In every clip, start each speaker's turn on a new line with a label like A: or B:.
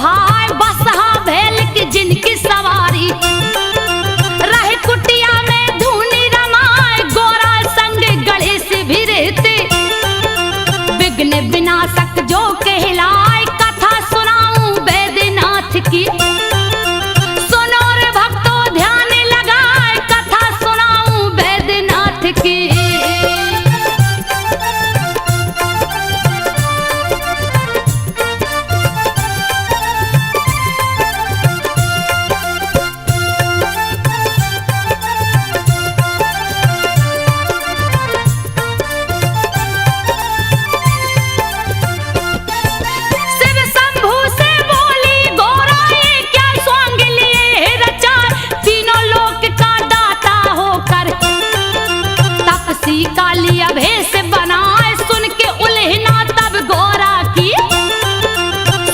A: भाई बसहा भेल की जिनकी सवारी रहे कुटिया में धूनी रमाए गोरा संग गणेश भी रहते विघ्न विनाशक जो कहलाए कथा सुनाऊं बैद्यनाथ की सुनो रे भक्तों ध्यान लगाए कथा सुनाऊं बैद्यनाथ की। कालिया भेष बनाए सुन के उल्हना तब गोरा की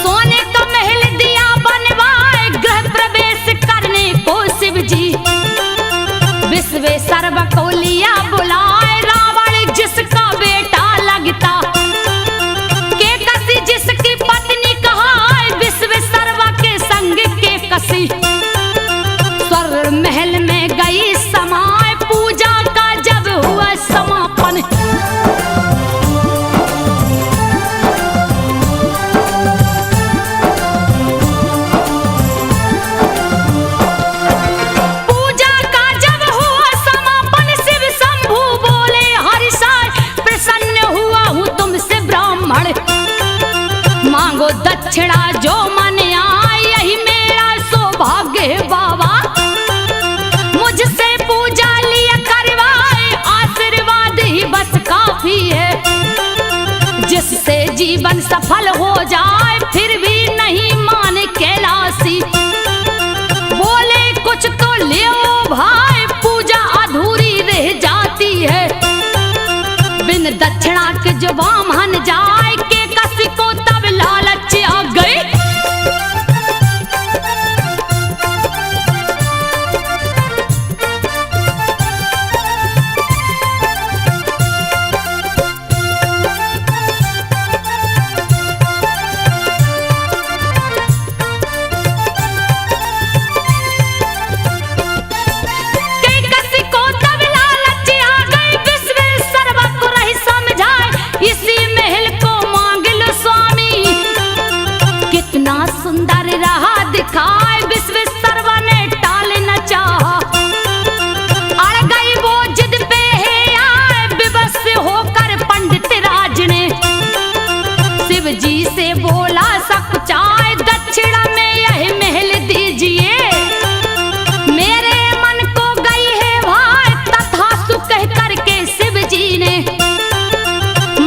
A: सोने का महल दिया बनवाए गृह प्रवेश करने को शिव जी विश्वेश्वर को लिया बुलाए रावण जिसका बेटा लगता के कसी जिसकी पत्नी कहाए विश्वेश्वर के संग के कसी स्वर महल में गई समाए पूजा का जब हुआ समापन पूजा का जब हुआ समापन शिव शंभू बोले हरिशाय प्रसन्न हुआ हूँ तुमसे ब्राह्मण मांगो दक्षिणा जो मन आए यही मेरा सौभाग्य है बाबा मुझसे पूजा लिया करवाए आशीर्वाद ही बस काफी है जिससे जीवन सफल हो जाए फिर भी नहीं माने कैलाशी बोले कुछ तो ले भाई पूजा अधूरी रह जाती है बिन दक्षिणा के जो बामन जाए के कसी को तब लालच आ गई। सुंदर रहा दिखाए विश्वेश्वर ने टाल न चाहा अड़ गई वो जिद पे है आए विवश होकर पंडित राज ने शिव जी से बोला सब चाहे दक्षिणा में यह महल दीजिए मेरे मन को गई है भाई तथास्तु कह करके शिव जी ने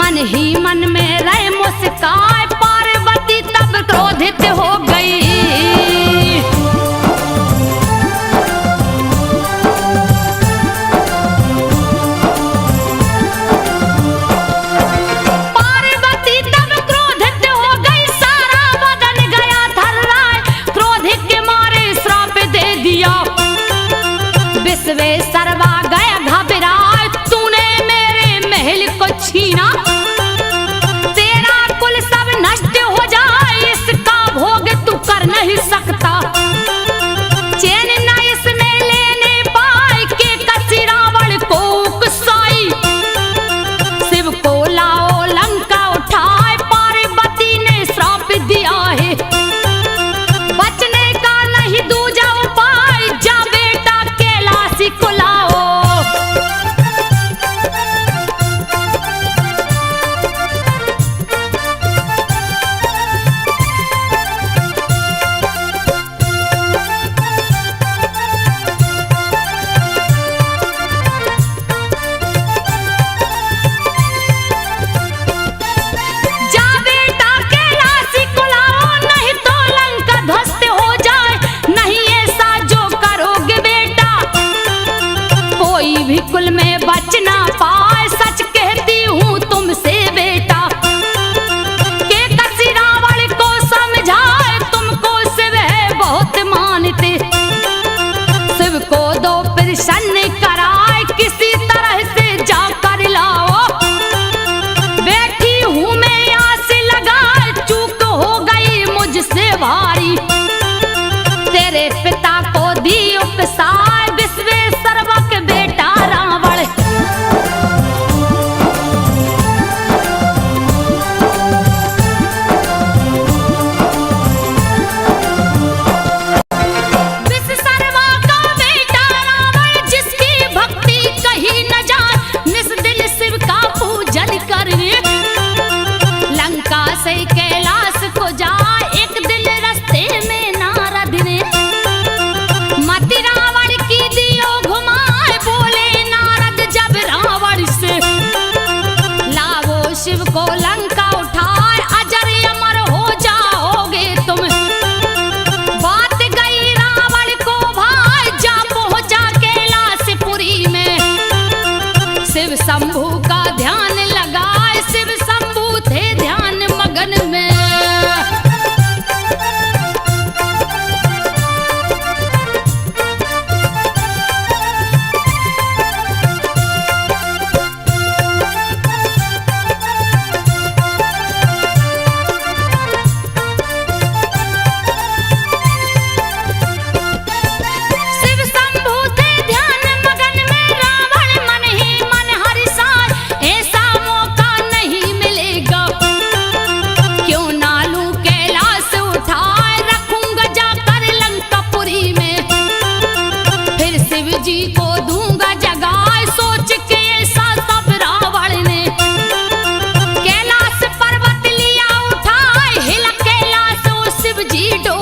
A: मन ही मन में रहे मुस्काए पार्वती तब क्रोधित हो गई पार्वती तब क्रोधित हो गई सारा बदन गया थर्राए क्रोधित के मारे श्राप दे दिया विश्वेश्वर गया घबराए तूने मेरे महल को छीना तेरा कुल सब नष्ट हो जाए इसका भोग तू कर नहीं सकता चैन न इसमें लेने पाए के कसी रावण को उकसाई शिव को लाओ लंका उठाए पार्वती ने श्राप दिया है बचने का नहीं दूजा उपाय जा बेटा कैलाशी को लाओ।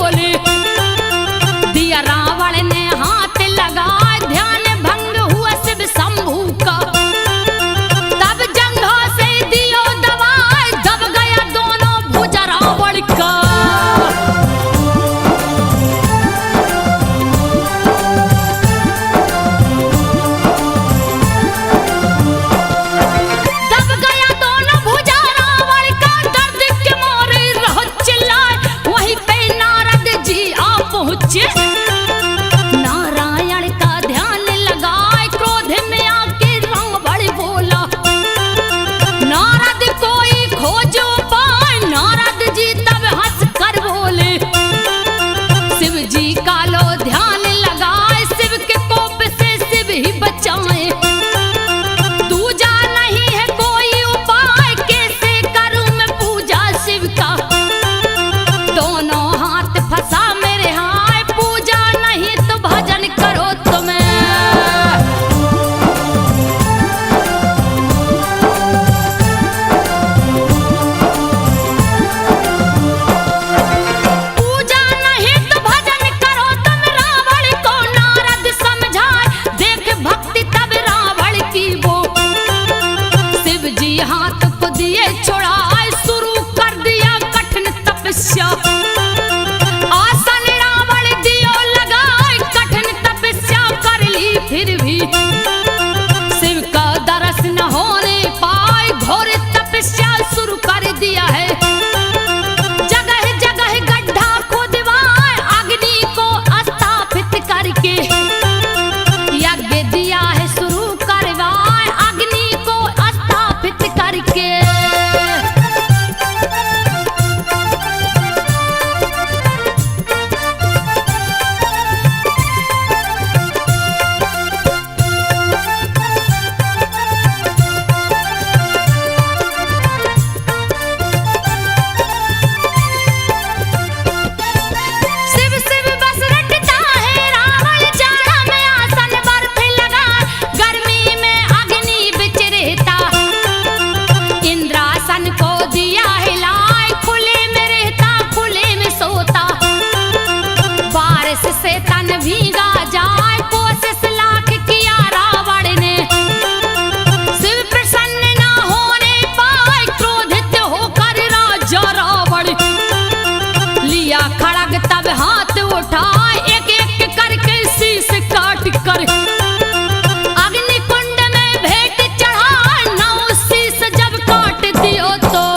A: बोले। दिया रावण ने हाथ लगाए, ध्यान भंग हुआ शिव शंभू का। तब जंघों से दियो दबाए, दब गया दोनों भुजा रावण का। दब गया दोनों भुजा रावण का, दर्द के मारे रहो चिल्लाए। वहीं पे नारद जी आ पहुंचे, नारायण का ध्यान लगाए, क्रोध में आके रावण बोला। नारद कोई खोजो पाए, नारद जी तब हंस कर बोले। शिव जी का लो ध्यान लगाए, शिव के कोप से शिव ही बचाए। दूजा नहीं है कोई उपाय, कैसे करूं मैं पूजा शिव का। दोनों हाथ फंसा मेरे हाय, पूजा नहीं तो भजन करो तुम्हें। पूजा नहीं तो भजन करो तुम, रावण को नारद समझाए। देख भक्ति तब रावण की वो, शिव जी हाथ को दिए छुड़ाए, शुरू कर दिया कठिन तपस्या। आसन रावण दियो लगाए, कठिन तपस्या कर ली फिर भी शिव का दरस न होने पाए। घोर तपस्या शुरू कर दिया है, जगह जगह गड्ढा खोदवाए, अग्नि को स्थापित करके यज्ञ दिया है शुरू करवाए, अग्नि को स्थापित करके। शिव शिव बस रटता है रावण, जाड़ा में आसन बर्फ लगा, गर्मी में अग्नि बिच रहता। इंद्रासन को दिया हिलाए, खुले में रहता खुले में सोता। बारिश से तन भीगा जाए, कोशिश लाख किया रावण ने, शिव प्रसन्न ना होने पाए। क्रोधित होकर राजा रावण लिया खड़ग, तब हाथ उठाए, एक एक करके शीश काट कर अग्नि कुंड में भेंट चढ़ाए। नौ शीश जब काट दियो तो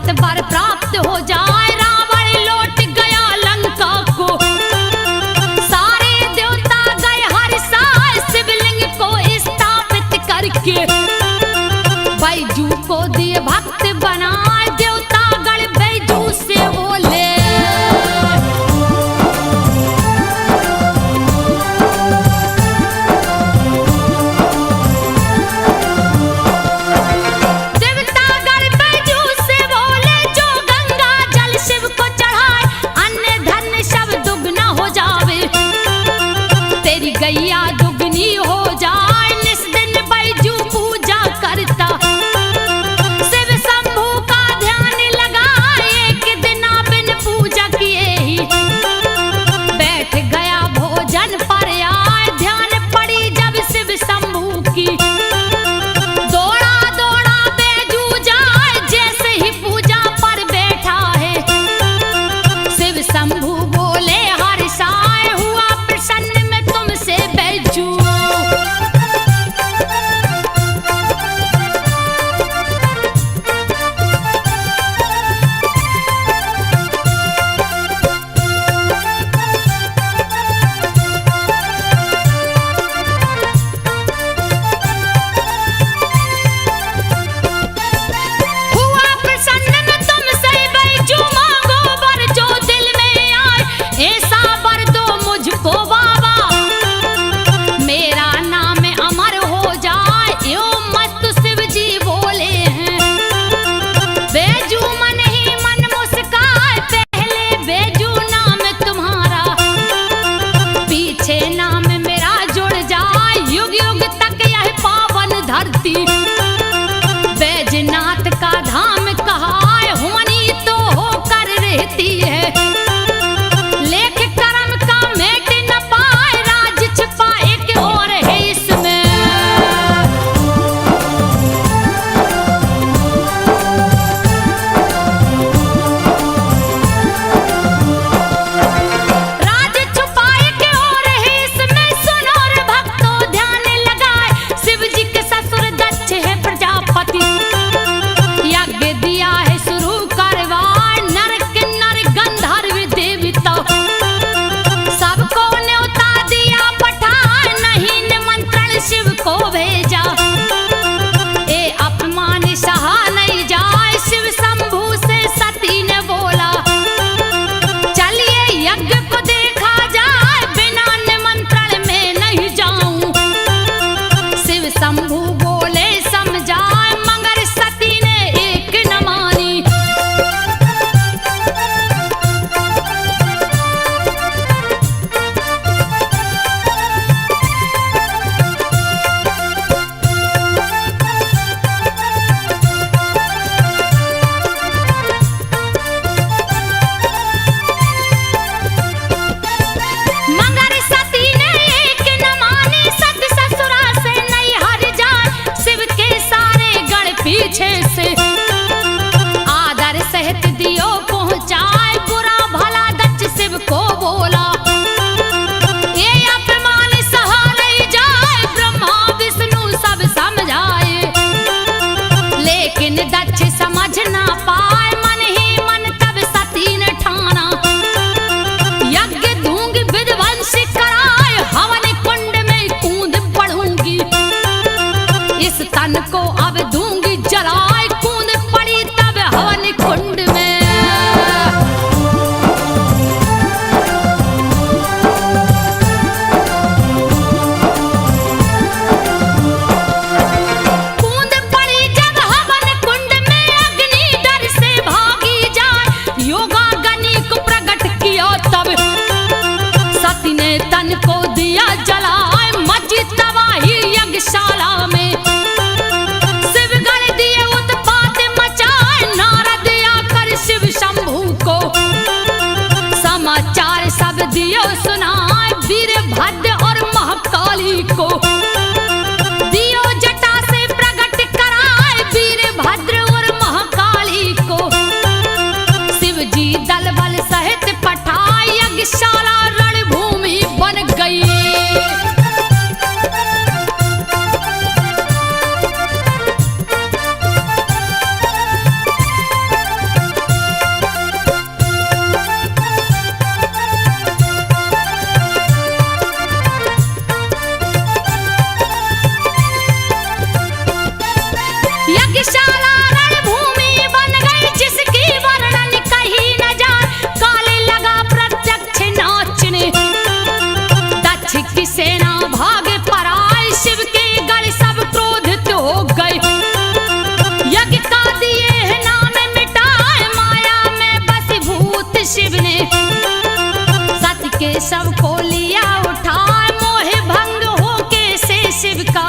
A: भक्त वर प्राप्त हो जाए। रावण लौट गया लंका को, सारे देवता गए हर्षाए, शिवलिंग को स्थापित करके बैजू को दिए भक्त बनाए। देवता गण बैजू से बोले गैया दुगनी हो जाए। निस दिन बैजू पूजा करता, शिव शंभू का ध्यान लगाए। एक दिन बिन पूजा किए ही बैठ गया भोजन पर आए। ध्यान पड़ी जब शिव शंभू की, दौड़ा दौड़ा बैजू जाए। जैसे ही पूजा पर बैठा है, शिव शंभू बोले हर्षाए, हुआ प्रसन्न से बैजू। हुआ प्रसन्न में तुमसे बैजू, मांगो वर जो दिल में आए। ऐसा वर दो मुझको बाबा, मेरा नाम अमर हो जाए। यो मत शिव जी बोले हैं। बैजू मन ही मन मुस्काए, पहले बैजू नाम तुम्हारा, पीछे नाम मेरा जुड़ जाए। युग युग तक यह पावन धरती बैजनाथ का धाम कहा है। होनी तो होकर रहती है, लेख कर्म का मेट न पाए। राज छिपा एक और है इसमें, राज छुपा एक और है इसमें। सुनो रे भक्तों ध्यान लगाए, शिव जी के ससुर दक्ष है प्रजापति, यज्ञ दिया है शुरू करवाए। नर किन्नर गंधर्व देवता सबको न्योता दिया पठाए। नहीं निमंत्रण शिव को भेजा, ए अपमान सहा नहीं जाए। शिव शंभू से सती ने बोला, चलिए यज्ञ को देखा जाए। बिना निमंत्रण में नहीं जाऊं, शिव शंभू बोले समझाए। मगर सती ने एक न मानी, मगर सती ने एक न मानी। सत ससुरा से नहीं हर जाए, शिव के सारे गण पीछे से आदर सहित दियो पहुंचाए। बुरा भला दक्ष शिव को बोला, ये अपमान सहा नहीं जाए। ब्रह्मा विष्णु सब समझाए, लेकिन दक्ष समझ ना पाए। मन ही मन तब सती ने ठाना, यज्ञ दूंगी विध्वंस कराए। हवन कुंड में कूद पड़ूंगी, इस तन को अब दूंगी जलाए। कूद पड़ी तब हवन कुंड में, कूद पड़ी जब हवन कुंड में। अग्नि डर से भागी जाए, योगा गनी को प्रकट किया तब सती ने तन को दिया जलाए। मची तबाही यज्ञशाला में, शिवगण दिए उत्पात मचाए। नारद आकर शिव शंभू को समाचार सब दियो सुनाए। वीरभद्र और महाकाली को दियो जटा से प्रकट कराए। वीरभद्र और महाकाली को शिव जी दल बल सहित पठाए। यज्ञशाला रणभूमि बन गई। यज्ञशाला रणभूमि बन गई जिसकी वर्णन कही न जाए। काले लगा प्रत्यक्ष नाचने, दक्ष की सेना भाग पराई, शिव के गढ़ सब क्रोधित हो गए। यज्ञ का दिए नाम मिटाए, माया में बसीभूत शिव ने सत्य के सब को लिया उठाए। मोह भंग होके से शिव का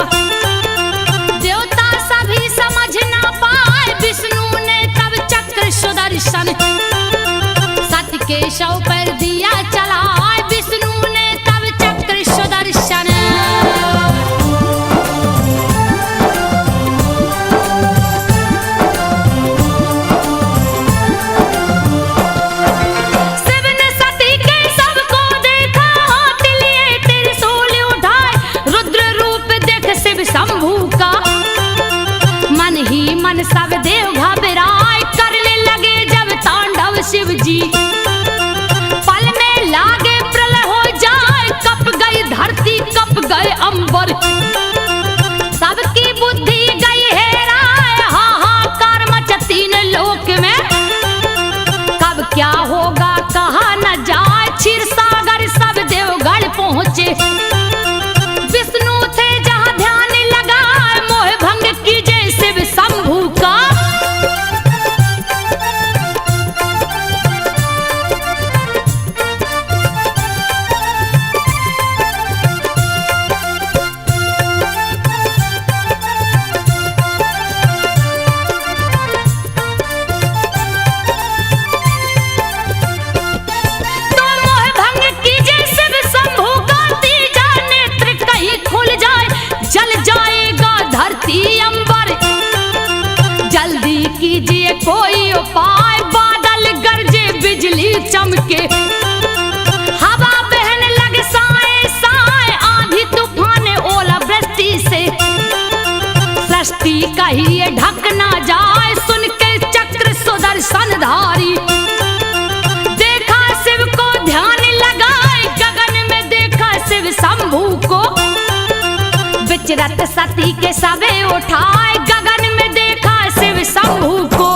A: देवता सभी समझ ना पाए। विष्णु ने तब चक्र सुदर्शन सत्य के शव पर दिया चलाए। विष्णु ने तब चक्र सुदर्शन शिव ने सती के शव को देखा, हाथ लिए त्रिशूल उठाए। रुद्र रूप देख शिव शंभू का, मन ही मन सब देव घबराए। करने लगे जब तांडव शिव जी, पल में लागे प्रलय हो जाए। कप गई धरती कप गए अंबर, सबकी बुद्धि गई हेराए। हाहाकार मचा तीन लोक में, कब क्या होगा कहा न जाए। क्षीर सागर सब देवगढ़ पहुंचे, विष्णु थे जहां ध्यान लगाए। मोह भंग कीजे शिव शंभू का, तो मोह भंग कीजे शिव शंभू का। तीजा नेत्र कहीं खुल जाए, जल जाएगा धरती अंबर। जल्दी कीजिए कोई उपाय, बादल गरजे बिजली चमके। हवा बहने लगे साए साए, आंधी तूफान ओला वृष्टि से सृष्टि कहिए ढक ना जाए। सुन के चक्र सुदर्शन धारी, देखा शिव को ध्यान लगाए। गगन में देखा शिव शंभू को, विचरत सती के सवे उठाए। गगन में देखा शिव शंभू को,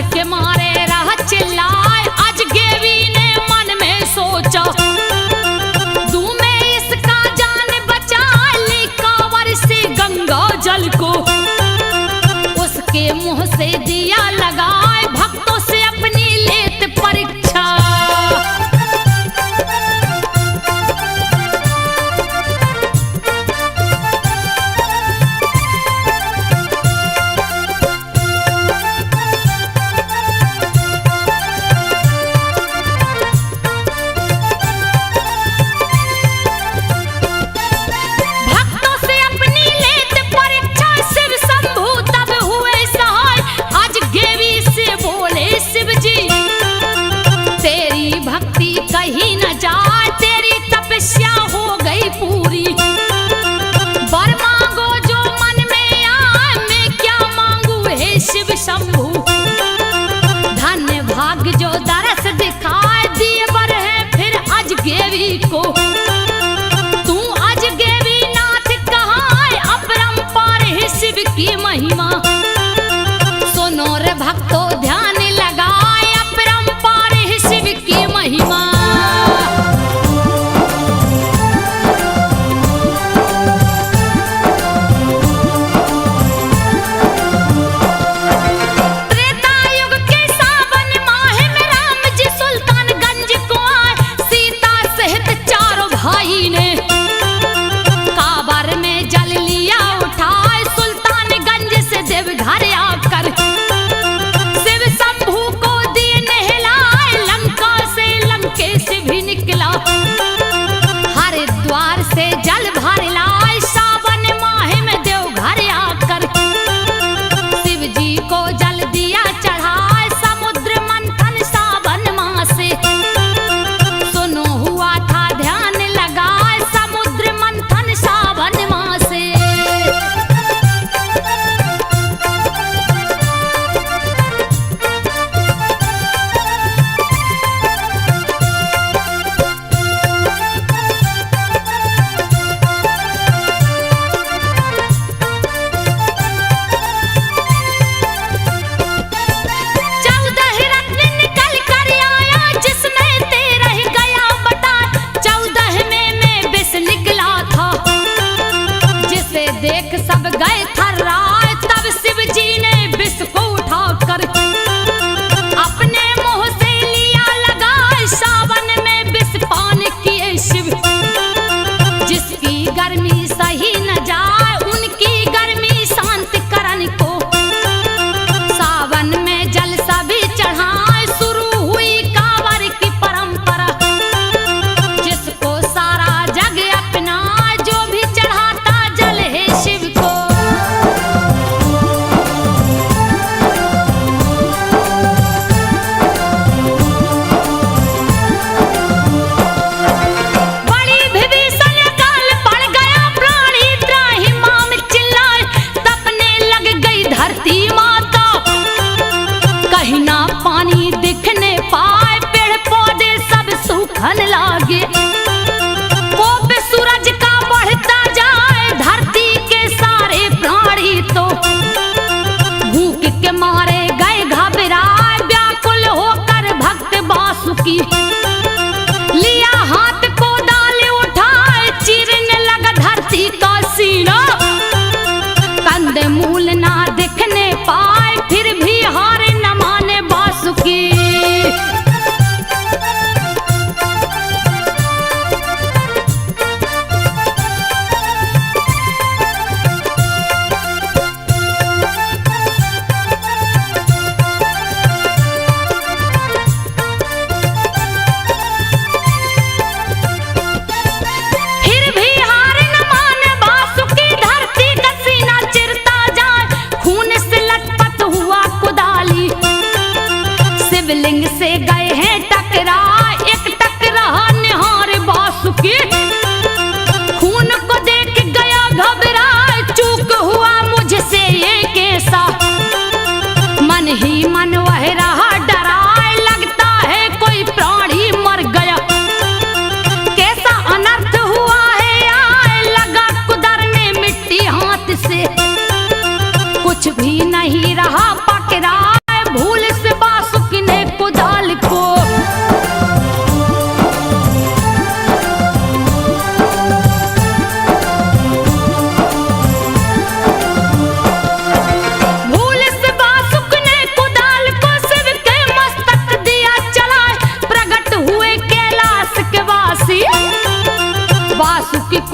A: के मारे रह चिल्लाए, आज गेवी ने मन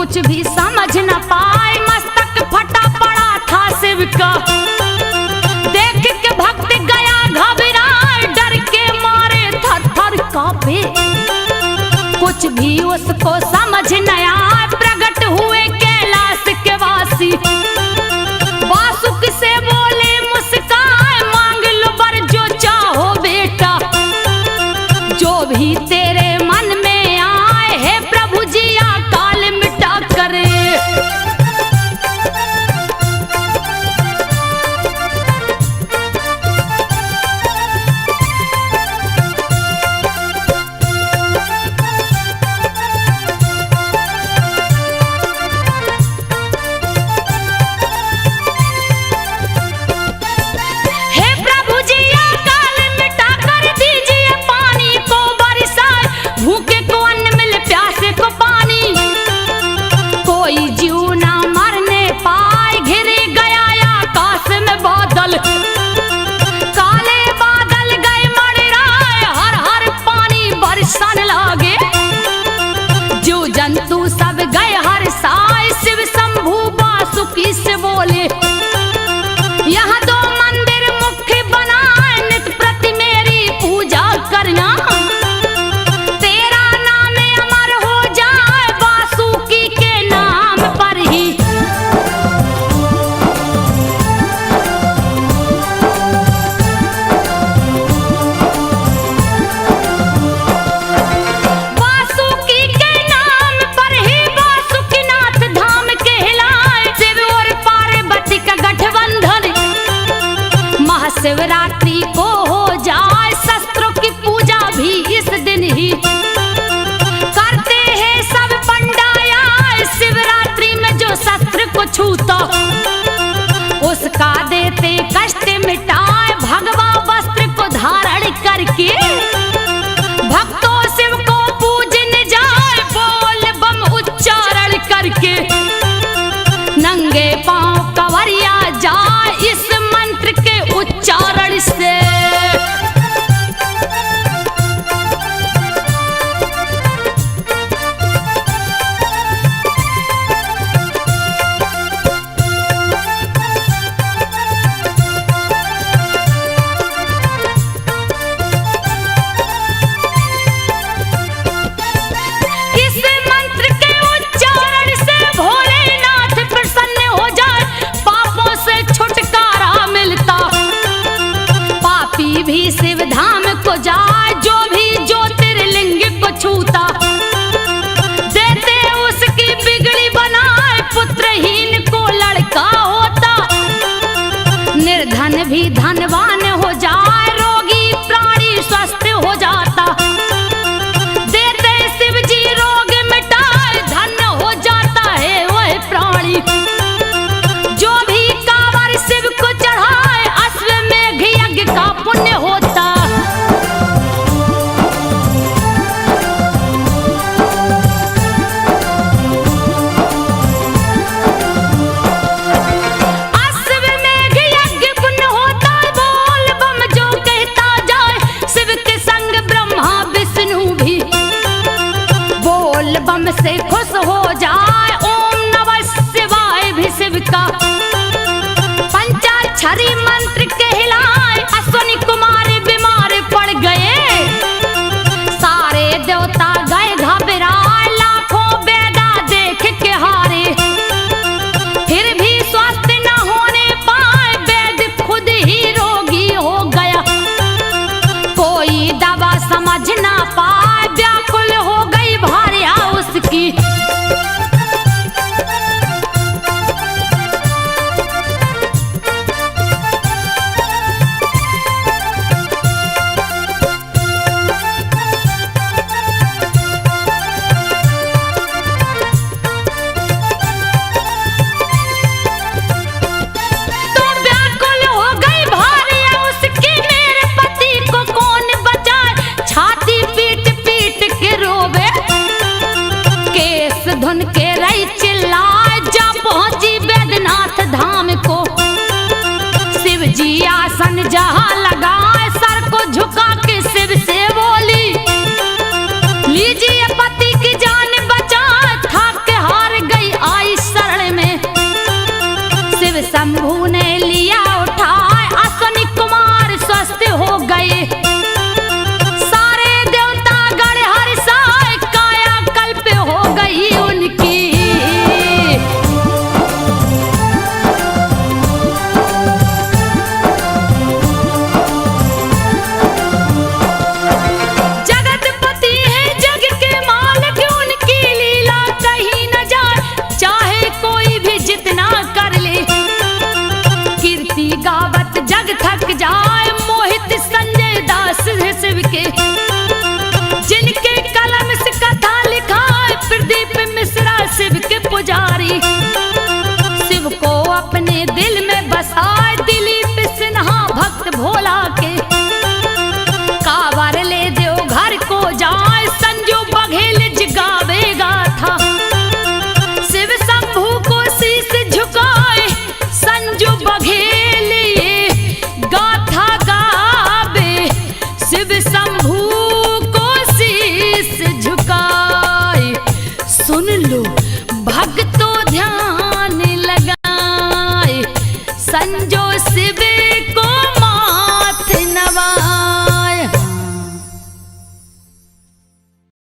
A: कुछ भी समझ न पाए, मस्तक फटा पड़ा था शिव का। देख के भक्त गया घबराए, डर के मारे थर थर कांपे। कुछ भी उसको समझ न आए, प्रकट हुए कैलाश के वासी। वासुक से बोले मुस्काए, मांग लो वर जो चाहो बेटा, जो भी तेरे मन में आए, हे प्रभु जी अकाल मिटा करे। जंतु सब गए हर साय, शिव शंभु वासुकी से बोले, यहाँ 2 मंदिर मुख्य बनाए, नित प्रति मेरी पूजा करना। तेरा नाम अमर हो जाए, वासुकी के नाम पर ही। शिवरात्रि को हो जाए, शस्त्रों की पूजा भी इस दिन ही करते हैं सब पंडाया। शिवरात्रि में जो शस्त्र को छूता, उसका देते कष्ट मिटाए। भगवा वस्त्र को धारण करके भक्तों शिव को पूजने जाए, बोल बम उच्चारण करके नंगे पांव कंवरिया जाए, इस मंत्र के उच्चारण से। इस मंत्र के उच्चारण से भोलेनाथ प्रसन्न हो जाए, पापों से छुटकारा मिलता। पापी भी शिव धाम को जाए, जो भी ज्योतिर्लिंग को छूता। देते उसकी बिगड़ी बनाए, पुत्रहीन को लड़का होता। निर्धन भी धनवान हो जाए, रोगी प्राणी स्वस्थ हो जाता। देते शिव जी रोग मिटाए, धन्य हो जाता है वह प्राणी। जो भी कांवर शिव को चढ़ाए, अश्वमेघ यज्ञ का पुण्य होता। अश्वमेघ यज्ञ पुण्य होता, बोल बम जो कहता जाए। शिव के संग ब्रह्मा विष्णु भी बोल बम से खुश हो जाए। ओम नमः शिवाय भी शिव का पंचाक्षरी मंत्र कहलाए। अश्वनी कुमार बीमार पड़ गए, सारे देवता गए घबराए। लाखों वेदा देख के हारे, फिर भी स्वस्थ न होने पाए। वेद खुद ही रोगी हो गया, कोई दवा समझ ना पाए। व्याकुल हो गई भार्या उसकी, धुन के रही चिल्लाए। जा पहुंची बैद्यनाथ धाम को, शिव जी आसन जहां लगाए। सर को झुका के शिव से बोली, लीजिए पति की जान बचा। थक हार गई भक्तो ध्यान लगाए, संजो शिव